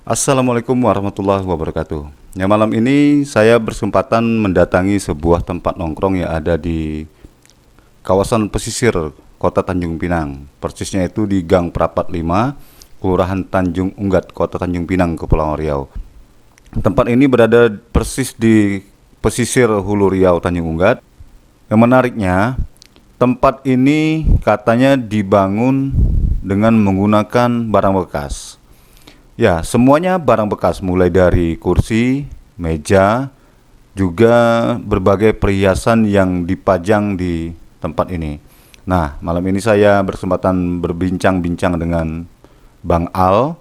Assalamualaikum warahmatullahi wabarakatuh. Ya, malam ini saya berkesempatan mendatangi sebuah tempat nongkrong yang ada di kawasan pesisir Kota Tanjung Pinang. Persisnya itu di Gang Prapat 5, Kelurahan Tanjung Unggat, Kota Tanjung Pinang, Kepulauan Riau. Tempat ini berada persis di pesisir Hulu Riau Tanjung Unggat. Yang menariknya, tempat ini katanya dibangun dengan menggunakan barang bekas. Ya, semuanya barang bekas, mulai dari kursi, meja, juga berbagai perhiasan yang dipajang di tempat ini. Nah, malam ini saya berkesempatan berbincang-bincang dengan Bang Al.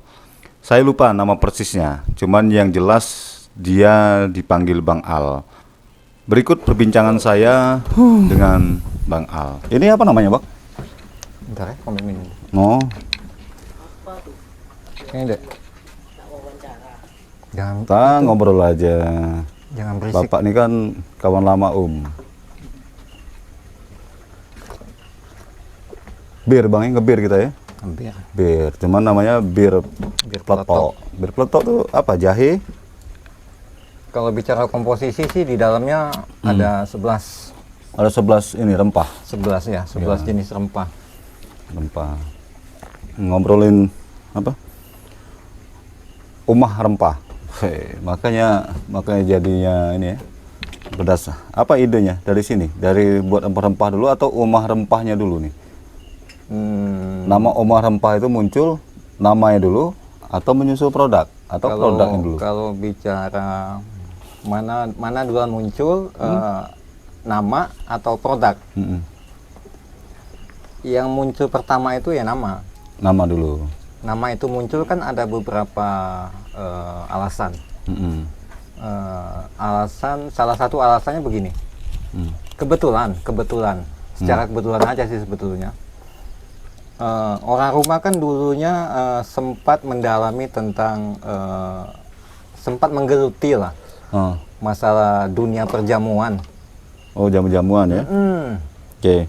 Saya lupa nama persisnya, cuman yang jelas dia dipanggil Bang Al. Berikut perbincangan saya dengan Bang Al. Ini apa namanya, Bang? Bentar ya, komen minum. Oh, Ini deh. Jangan kita ngobrol aja. jangan berisik. Bapak ini kan kawan lama Bir bang, ngebir kita ya. Hampir. Bir, cuman namanya bir Bir peletok. Bir peletok tuh apa? Jahe? Kalau bicara komposisi sih di dalamnya ada 11 Ada 11 ini rempah. 11 ya, 11 jenis rempah. Rempah. Ngobrolin apa? Umah rempah. Makanya jadinya ini ya. Berdasar. Apa idenya dari sini? Dari buat rempah-rempah dulu atau umah rempahnya dulu nih? Nama umah rempah itu muncul namanya dulu atau menyusul produk atau produknya dulu? Kalau bicara mana duluan muncul nama atau produk. Yang muncul pertama itu ya nama. Nama dulu. Nama itu muncul kan ada beberapa alasan. Salah satu alasannya begini. Kebetulan, secara kebetulan aja sih sebetulnya. Orang rumah kan dulunya sempat mendalami tentang sempat menggeluti lah masalah dunia perjamuan. Oh, jamu-jamuan ya? Oke.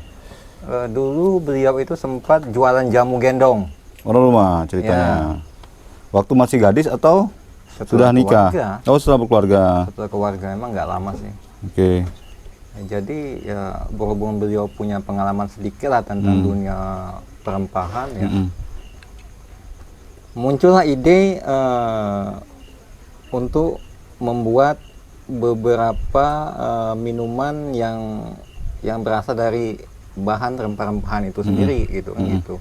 Dulu beliau itu sempat jualan jamu gendong. Orang rumah ceritanya. Waktu masih gadis atau sudah Setelah nikah? keluarga. Oh, setelah berkeluarga. Setelah keluarga emang nggak lama sih. Oke. Jadi ya berhubung beliau punya pengalaman sedikit lah tentang dunia perempahan ya. Muncullah ide untuk membuat beberapa minuman yang berasal dari bahan rempah-rempahan itu sendiri gitu kan gitu.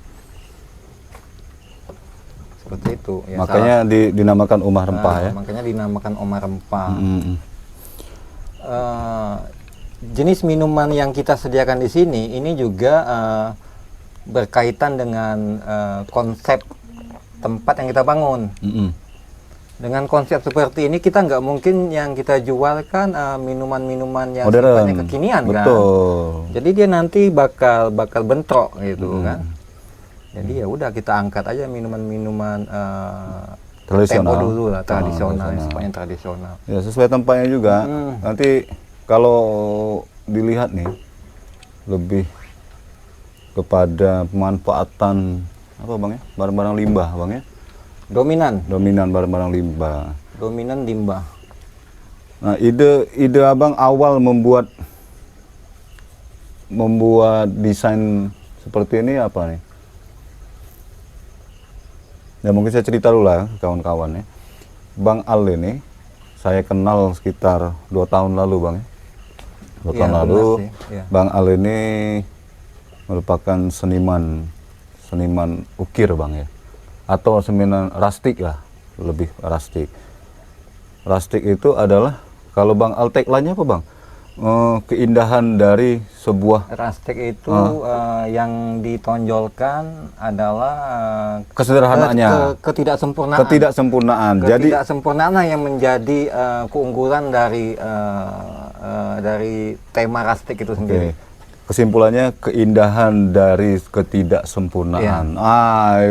Seperti itu ya. Makanya dinamakan umah rempah ya. Makanya dinamakan omah rempah. Jenis minuman yang kita sediakan di sini ini juga berkaitan dengan konsep tempat yang kita bangun. Dengan konsep seperti ini kita nggak mungkin yang kita jual kan minuman-minuman yang Modern. sifatnya kekinian kan. Betul. Jadi dia nanti bakal bentrok gitu kan. Jadi ya udah kita angkat aja minuman-minuman Tradisional. tempo dulu lah, tradisional, sifatnya tradisional. Ya, sesuai tempatnya juga. Nanti kalau dilihat nih lebih kepada pemanfaatan apa bang ya, barang-barang limbah bang ya. Dominan barang-barang limbah. Dominan limbah. Nah, ide abang awal membuat desain seperti ini apa nih? Ya mungkin saya cerita dulu lah kawan-kawan ya. Bang Al ini saya kenal sekitar 2 tahun lalu bang ya. 2 tahun lalu ya. Bang Al ini merupakan seniman ukir bang ya. Atau seniman rustik lah, lebih rustik. Rustik itu adalah kalau Bang Al tagline-nya apa bang? Keindahan dari sebuah Rustik itu yang ditonjolkan adalah kesederhanaannya, ketidaksempurnaan. Jadi Ketidaksempurnaan yang menjadi keunggulan dari tema rustik itu sendiri. kesimpulannya keindahan dari ketidaksempurnaan.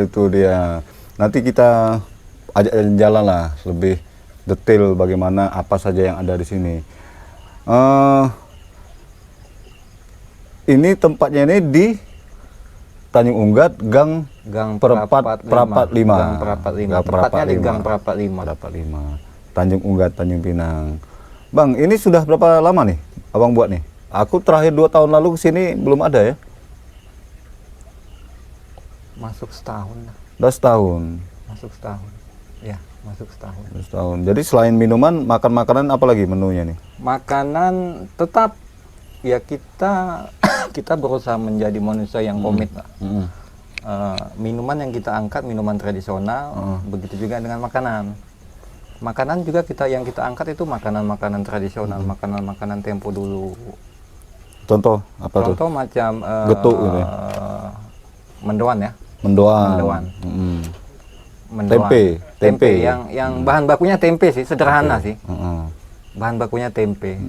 Itu dia. Nanti kita ajak jalan lah lebih detail bagaimana apa saja yang ada di sini. Ini tempatnya ini di Tanjung Unggat, Gang Gang Perapat 5. Gang Perapat 5. Gang Tepatnya di 5. Gang Perapat 5. Perapat 5. Tanjung Unggat, Tanjung Pinang. Bang, ini sudah berapa lama nih Abang buat nih? Aku terakhir 2 tahun lalu ke sini belum ada ya. Masuk setahun lah. Udah setahun. Masuk setahun. Ya, masuk setahun. Udah setahun. Jadi selain minuman, makan makanan apa lagi menunya nih? Makanan tetap ya kita berusaha menjadi manusia yang komit lah. Minuman yang kita angkat minuman tradisional, begitu juga dengan makanan. Makanan juga yang kita angkat itu makanan-makanan tradisional, makanan-makanan tempo dulu. Contoh apa tuh? Contoh macam Getuk gitu ya? mendoan ya. Mendoan. Mendoan. Tempe yang bahan bakunya tempe sih, sederhana sih. Bahan bakunya tempe.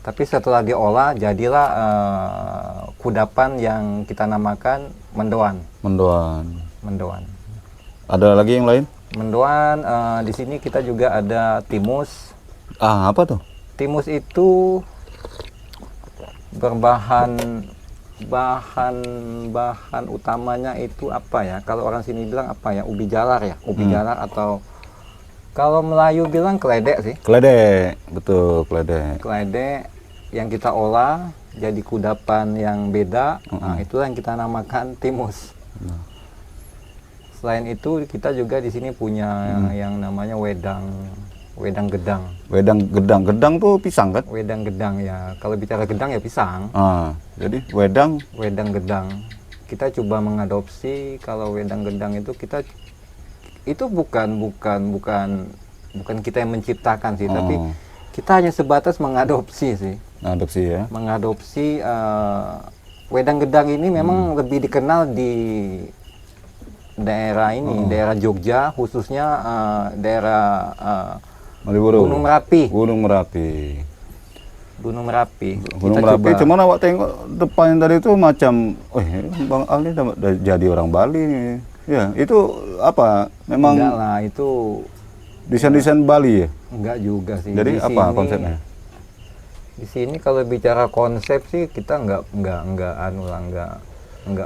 Tapi setelah diolah jadilah kudapan yang kita namakan mendoan. Mendoan. Ada lagi yang lain? Mendoan di sini kita juga ada timus. Apa tuh? Timus itu bahan utamanya itu apa ya? Kalau orang sini bilang apa ya? Ubi jalar ya, jalar atau kalau Melayu bilang keledek sih. Keledek, betul keledek. Keledek yang kita olah jadi kudapan yang beda. Nah, itulah yang kita namakan timus. Selain itu kita juga di sini punya yang namanya wedang gedang. Gedang tuh pisang kan? Wedang gedang ya. Kalau bicara gedang ya pisang. Jadi wedang Gedang. Kita coba mengadopsi kalau wedang gedang itu bukan kita yang menciptakan sih, tapi kita hanya sebatas mengadopsi sih. Adopsi ya. Mengadopsi wedang gedang ini memang lebih dikenal di daerah ini, daerah Jogja, khususnya daerah Malioboro. Gunung Merapi. Gunung Merapi. Coba. Cuman awak tengok depan tadi itu macam, Bang Al ini udah jadi orang Bali nih. Ya, itu apa? Memang enggak lah, itu desain-desain Bali ya? Enggak juga sih. Jadi di apa sini, konsepnya? Di sini kalau bicara konsep sih kita enggak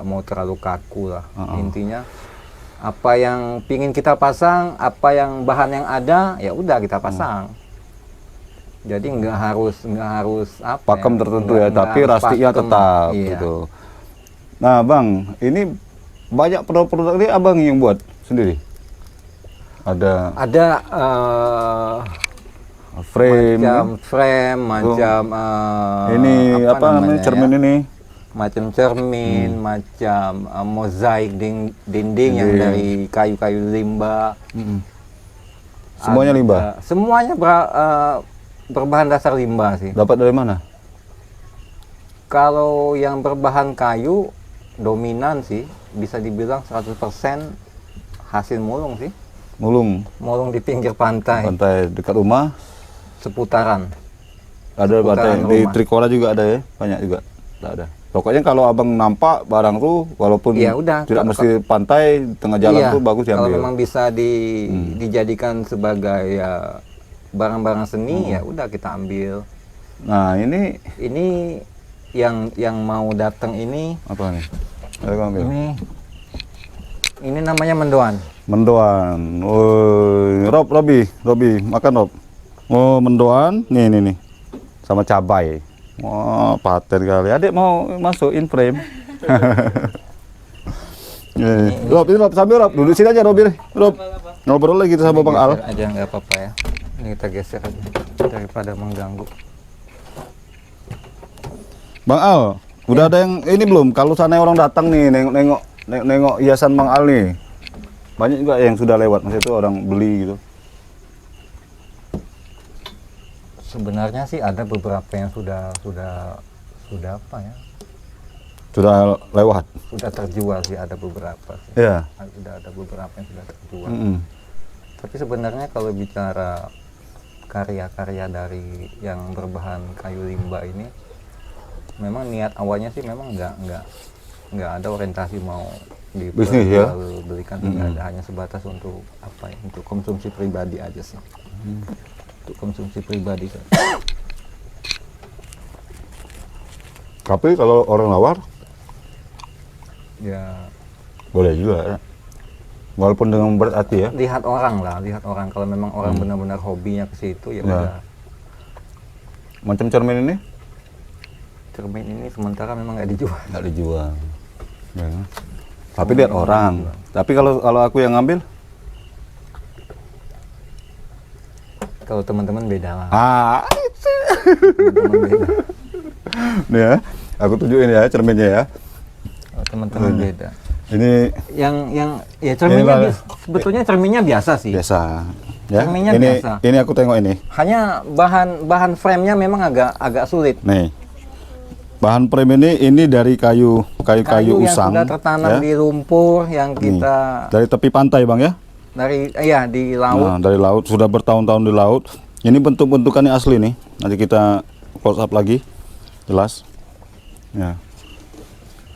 mau terlalu kaku lah. Intinya apa yang pingin kita pasang, apa yang bahan yang ada, ya udah kita pasang. Jadi nggak harus apa pakem ya, tertentu ya, tapi rastiknya tetap gitu. Nah, Bang, ini banyak produk-produk ini Abang yang buat sendiri. Ada frame, ini apa namanya cermin ya? ini? Macam cermin, macam mozaik dinding yang dari kayu-kayu limbah. Semuanya limbah? Semuanya berbahan dasar limbah sih. Dapat dari mana? Kalau yang berbahan kayu dominan sih, bisa dibilang 100% hasil mulung sih. Mulung di pinggir pantai. Pantai dekat rumah? Seputaran. Ada pantai di Trikora juga ada ya? Banyak juga? Tidak ada. Pokoknya kalau Abang nampak barang tuh, walaupun ya udah, tidak mesti pantai, tengah jalan tuh bagus diambil. Kalau memang bisa dijadikan sebagai ya barang-barang seni, ya udah kita ambil. Nah ini yang mau datang ini apa nih? Ayo ambil. Ini namanya mendoan. Robi makan Rob. Mendoan, nih sama cabai. Paten kali. Adik mau masukin frame. Rob, sambil Rob, duduk sini aja Rob. Ngobrol lagi kita sama Bang Al. Aja nggak apa-apa ya. Ini kita geser aja daripada mengganggu. Bang Al, udah ada yang ini belum? Kalau sana orang datang nih nengok hiasan Bang Al nih. Banyak juga yang sudah lewat, maksudnya itu orang beli gitu. Sebenarnya sih ada beberapa yang sudah apa ya? Sudah lewat. Sudah terjual sih, ada beberapa sih. Iya. Sudah ada beberapa yang sudah terjual. Tapi sebenarnya kalau bicara karya-karya dari yang berbahan kayu limbah ini, memang niat awalnya sih memang nggak ada orientasi mau belikan, tidak ada, hanya sebatas untuk apa ya? Untuk konsumsi pribadi aja sih. Untuk konsumsi pribadi kan. Tapi kalau orang nawar Ya Boleh juga. Walaupun dengan berat hati ya. lihat orang lah, lihat orang. Kalau memang orang benar-benar hobinya ke situ ya Ya. udah. Macam cermin ini Cermin ini sementara memang nggak dijual. nggak dijual. Ya. Tapi lihat orang. Tapi kalau aku yang ngambil, Kalau teman-teman beda lah. teman-teman Teman-teman beda. nih ya, aku tunjukin ya cerminnya ya. Kalau teman-teman beda. Ini Yang ya cerminnya Inilah. sebetulnya cerminnya biasa sih. biasa. Ya. Cerminnya ini biasa. ini aku tengok ini. Hanya bahan frame-nya memang agak sulit. Nih. Bahan frame ini dari kayu Kayu yang usang. sudah tertanam ya. di lumpur yang Nih, kita dari tepi pantai, Bang ya. di laut. Nah, dari laut, sudah bertahun-tahun di laut. Ini bentuk-bentukannya asli nih. Nanti kita close up lagi. Jelas. Ya.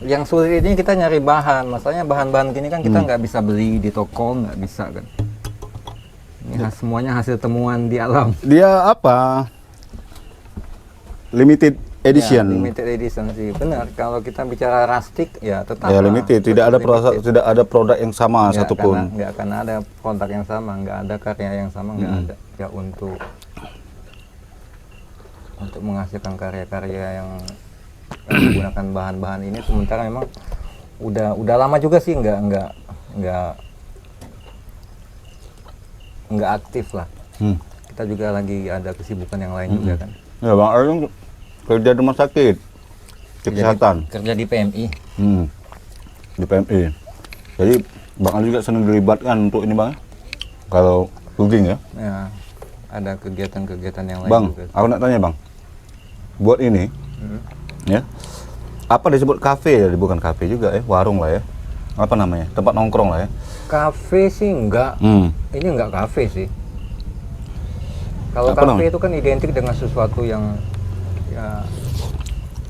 Yang sulit ini kita nyari bahan. Masalahnya bahan-bahan gini kan kita nggak bisa beli di toko, nggak bisa kan. Ini semuanya hasil temuan di alam. Dia apa? Limited edition. Ya, limited edition sih. Benar. Kalau kita bicara rustic ya tetap. Ya lah. limited, tidak ada Limited. tidak ada produk yang sama satupun. Nggak akan ada produk yang sama, nggak ada karya yang sama, nggak ada. Ya untuk menghasilkan karya-karya yang menggunakan bahan-bahan ini, sementara memang udah lama juga sih nggak aktif lah. Kita juga lagi ada kesibukan yang lain juga kan. Ya Bang Arung kerja di rumah sakit kesehatan. Kerja di PMI. Di PMI. Jadi Bang Arung juga senang dilibatkan untuk ini Bang. Kalau cooking ya. Ya, ada kegiatan-kegiatan yang lain Bang, juga. aku nak tanya Bang. Buat ini, ya, apa disebut kafe ya? Bukan kafe juga ya, warung lah ya. Apa namanya? Tempat nongkrong lah ya. Kafe sih enggak. Ini enggak kafe sih. Kalau Apa kafe namanya? itu kan identik dengan sesuatu yang ya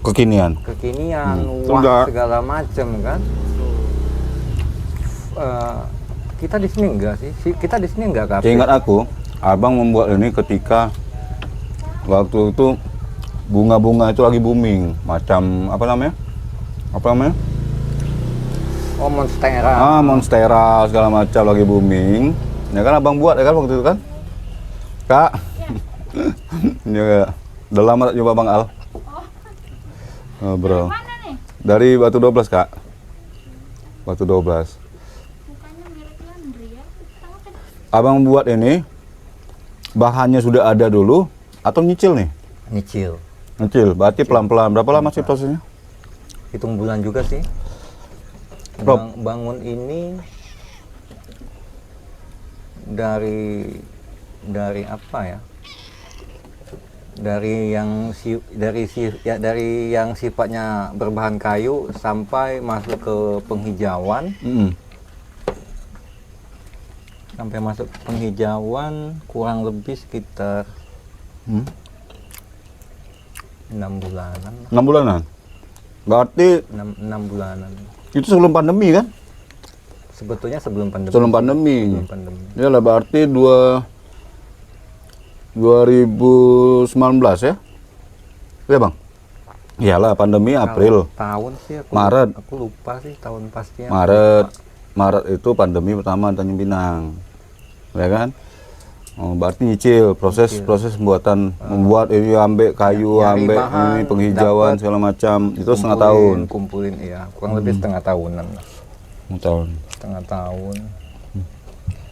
Kekinian. kekinian, Enggak. segala macam kan. Kita di sini enggak sih. Kita di sini enggak kafe. Ingat aku, Abang membuat ini ketika waktu itu bunga-bunga itu lagi booming, macam apa namanya? Oh, Monstera. Monstera segala macam lagi booming. Ya kan Abang buat ya kan waktu itu kan? Kak. Ya. Udah lama tak coba Bang Al. Oh, bro. Mana nih? Dari Batu 12, Kak. Batu 12. Bukannya merek Landry ya? Tahu kan? Abang buat ini bahannya sudah ada dulu atau nyicil nih? Nyicil. Nyicil, berarti pelan-pelan. Berapa lama sih prosesnya? Hitung bulan juga sih. Rob. Bangun ini dari apa ya? Dari yang sifatnya berbahan kayu sampai masuk ke penghijauan. Sampai masuk penghijauan kurang lebih sekitar 6 bulanan. 6 bulanan. Berarti 6 bulanan. itu sebelum pandemi kan? Sebetulnya sebelum pandemi. Sebelum pandemi. Sebelum pandemi. Iyalah berarti 2019 ya? Iya Bang? Iyalah pandemi April. Kalau tahun sih Maret. Aku lupa sih tahun pastinya. Maret itu pandemi pertama Tanjung Pinang. Ya kan? Oh, berarti nyicil proses pembuatan membuat ini ambek kayu, Nyari ambek bahan, ini penghijauan dapat, segala macam. Itu setengah tahun. Kumpulin ya, kurang lebih setengah tahunan lah. Setengah tahun.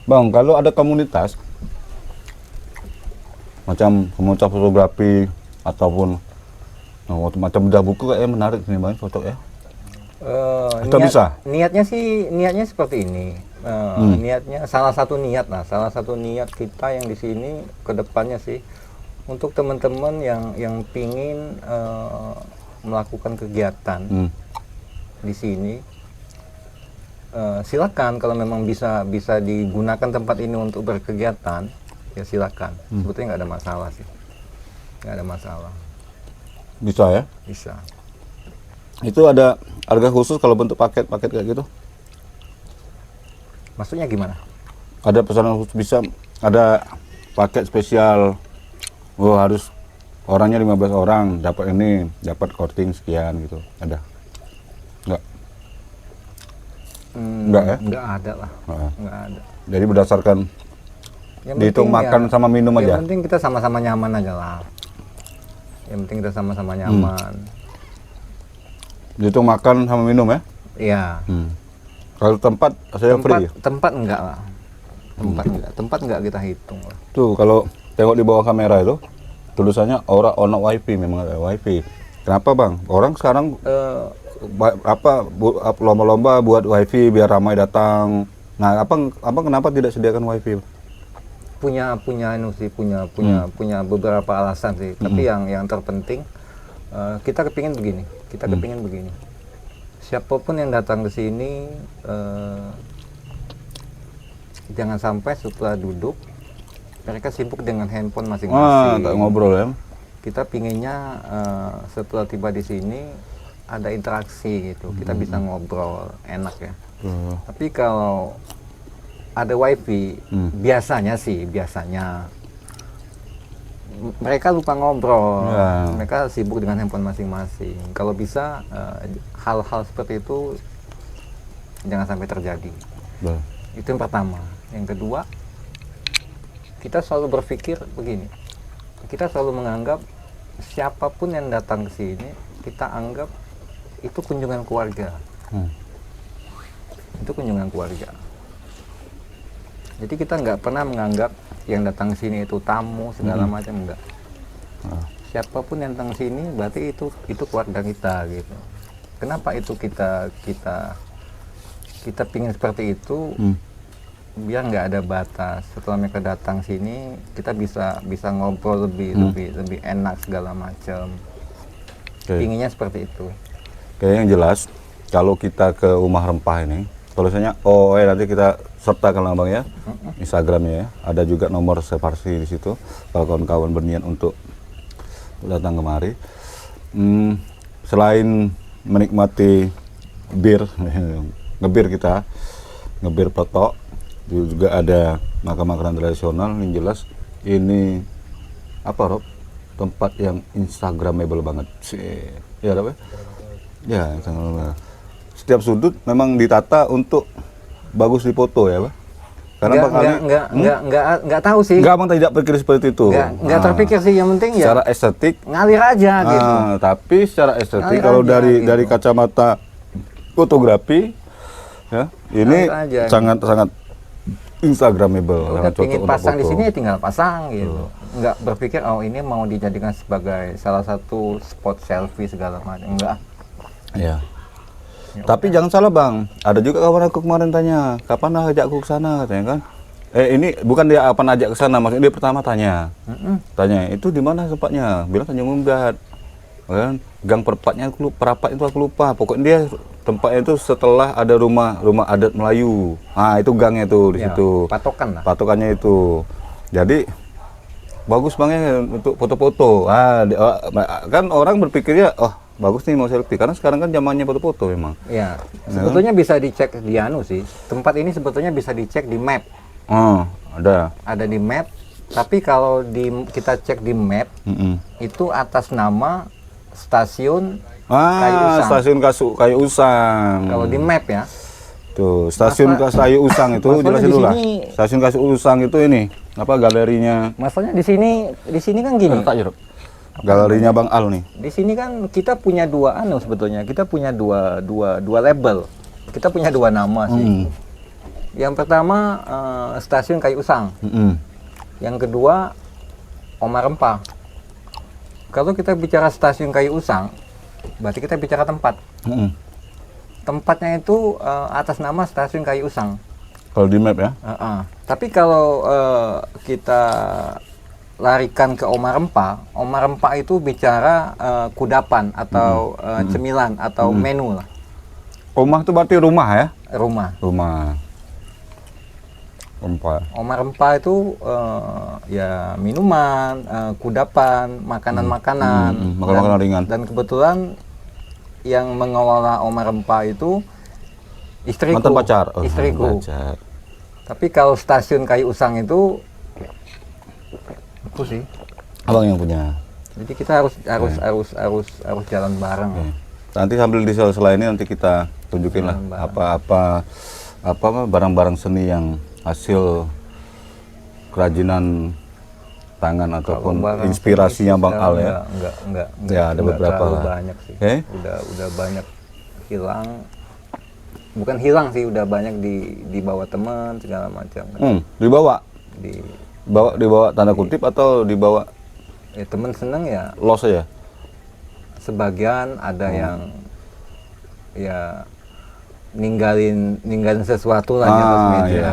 Bang, kalau ada komunitas macam komunitas fotografi ataupun macam bedah buku kayaknya menarik nih Bang, cocok ya. Atau bisa? Niatnya seperti ini. Niatnya salah satu niat kita yang di sini ke depannya sih untuk teman-teman yang pingin melakukan kegiatan di sini. Silakan kalau memang bisa digunakan tempat ini untuk berkegiatan, ya silakan. Sebetulnya nggak ada masalah sih, nggak ada masalah. Bisa ya? Bisa. Itu ada harga khusus kalau bentuk paket-paket kayak gitu? Maksudnya gimana? Ada pesanan khusus, bisa ada paket spesial. Oh, harus orangnya 15 orang dapat ini, dapat korting sekian gitu. Ada? Enggak. Enggak ya? Enggak ada lah. Heeh. Enggak ada. Jadi berdasarkan Yang dihitung penting makan sama minum aja. Yang penting kita sama-sama nyaman aja lah. Yang penting kita sama-sama nyaman. Dihitung makan sama minum ya. Iya. Kalau tempat saya free. Tempat enggak lah. Tempat enggak kita hitung lah. Tuh kalau tengok di bawah kamera itu tulisannya ora ono wifi, memang ada wifi. Kenapa bang? Orang sekarang lomba-lomba buat wifi biar ramai datang. Nah apa kenapa tidak sediakan wifi? Punya beberapa alasan sih. Tapi yang terpenting kita kepingin begini. Siapapun yang datang ke sini jangan sampai setelah duduk mereka sibuk dengan handphone masing-masing. Tak ngobrol ya. Kita pinginnya setelah tiba di sini ada interaksi gitu. Kita bisa ngobrol enak ya. Tapi kalau ada wifi, biasanya mereka lupa ngobrol. Ya. Mereka sibuk dengan handphone masing-masing. Kalau bisa hal-hal seperti itu jangan sampai terjadi. Itu yang pertama. Yang kedua, kita selalu berpikir begini. Kita selalu menganggap siapapun yang datang ke sini, kita anggap itu kunjungan keluarga. Itu kunjungan keluarga. Jadi kita nggak pernah menganggap yang datang ke sini itu tamu segala macam, enggak. Siapapun yang datang ke sini berarti itu keluarga kita gitu. Kenapa itu kita pingin seperti itu? Biar nggak ada batas. Setelah mereka datang sini, kita bisa ngobrol lebih enak segala macam. Pinginnya seperti itu. Kayak yang jelas, kalau kita ke rumah rempah ini, tulisannya nanti kita sertakan lah bang ya, Instagramnya ya. Ada juga nomor reservasi di situ. Kalau kawan-kawan berniat untuk datang kemari, selain menikmati ngebir petok, juga ada makanan tradisional. Yang jelas ini apa Rob? Tempat yang instagramable banget sih. Ya Rob ya? Ya, setiap sudut memang ditata untuk bagus difoto ya Pak? Karena nggak tahu sih. Enggak, abang tidak berpikir seperti itu. Nggak terpikir sih, yang penting ya secara estetik ngalir aja gitu. Tapi secara estetik Ngalir kalau aja, dari gitu. kacamata fotografi ya, ini Ngalir aja, sangat instagramable, Udah sangat cocok pingin untuk pasang di foto. sini ya tinggal pasang gitu. Nggak berpikir ini mau dijadikan sebagai salah satu spot selfie segala macam. Enggak. Ya. Tapi jangan salah bang, ada juga kawan aku kemarin tanya, kapan ajak aku ke sana katanya kan. Ini bukan dia kapan ajak ke sana, maksudnya dia pertama tanya. Tanya, itu di mana tempatnya? Bilang Tanjung Umgat. Kan gang perempatnya perapat itu aku lupa. Pokoknya dia tempatnya itu setelah ada rumah adat Melayu. Nah, itu gangnya itu di situ. Patokan lah. Patokannya itu. Jadi bagus bangnya untuk foto-foto. Kan orang berpikirnya, bagus nih mau selfie, karena sekarang kan zamannya foto-foto memang. Ya, sebetulnya bisa dicek di sih. Tempat ini sebetulnya bisa dicek di map. Ada. Ada di map. Tapi kalau kita cek di map, itu atas nama stasiun Kayu Usang. Stasiun Kayu Usang. Kalau di map ya. Tuh, stasiun Kayu Usang itu jelasin dulu lah. Stasiun Kayu Usang itu ini apa galerinya? Masalahnya di sini kan gini. Galerinya Bang Al nih. Di sini kan kita punya dua sebetulnya. Kita punya dua label. Kita punya dua nama sih. Yang pertama stasiun Kayu Usang. Yang kedua Omar Rempah. Kalau kita bicara stasiun Kayu Usang, berarti kita bicara tempat. Tempatnya itu atas nama stasiun Kayu Usang. Kalau di map ya. Tapi kalau kita larikan ke Omar Rempah itu bicara kudapan atau cemilan atau menu lah. Omah itu berarti rumah ya? Rumah. Rempah. Omar Rempah itu ya minuman, kudapan, makanan-makanan, makanan ringan. Dan kebetulan yang mengelola Omar Rempah itu istriku. Mantan pacar. Istriku. Pacar. Tapi kalau stasiun Kayu Usang itu aku sih. Abang yang punya. Jadi kita harus jalan bareng. Nanti sambil di sela-sela ini nanti kita tunjukin lah apa barang-barang seni yang hasil kerajinan tangan ataupun barang inspirasinya seni Bang Al ya. Enggak, Ya, ada beberapa terlalu lah. banyak sih. Udah banyak hilang. Bukan hilang sih, udah banyak dibawa teman segala macam kan. Dibawa Di tanda kutip atau dibawa ya teman seneng ya, los aja. sebagian ada yang ya ninggalin sesuatu lah di atas meja. Ya.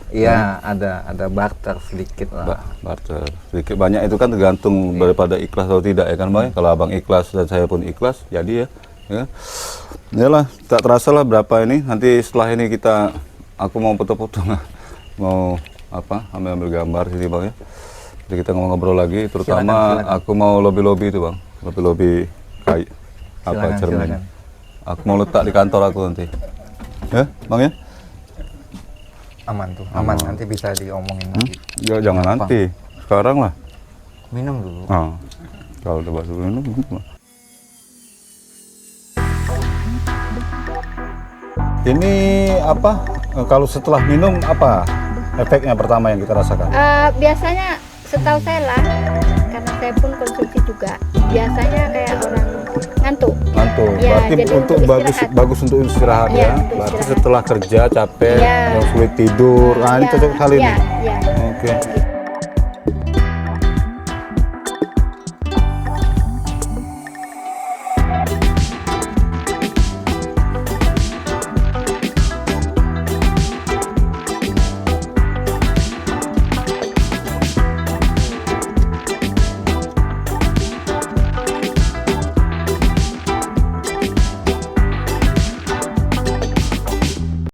Iya, ada barter sedikit lah. Barter sedikit banyak itu kan tergantung daripada ikhlas atau tidak ya kan Bang. Kalau Abang ikhlas dan saya pun ikhlas jadi ya. Yalah, tak terasa lah berapa ini. Nanti setelah ini aku mau foto-foto mau ambil gambar sini Bang ya. Jadi kita ngobrol lagi, terutama silakan. aku mau lobby itu Bang, lobby kayu cermin. Silakan. Aku mau letak di kantor aku nanti. Ya, Bang ya? Aman tuh, aman nanti bisa diomongin lagi. Ya jangan nanti, sekarang lah. Minum dulu. Kalau udah basuh minum. Ini apa? Kalau setelah minum apa efeknya pertama yang kita rasakan? Biasanya setahu saya lah, karena saya pun konsumsi juga. Biasanya kayak orang ngantuk. Ngantuk. Ya, Berarti jadi untuk istirahat. bagus untuk istirahat Iya, ya. untuk Berarti istirahat. setelah kerja capek, Iya. yang sulit tidur. Nah, ini Ya, cocok sekali ya, nih. ya, Oke. gitu.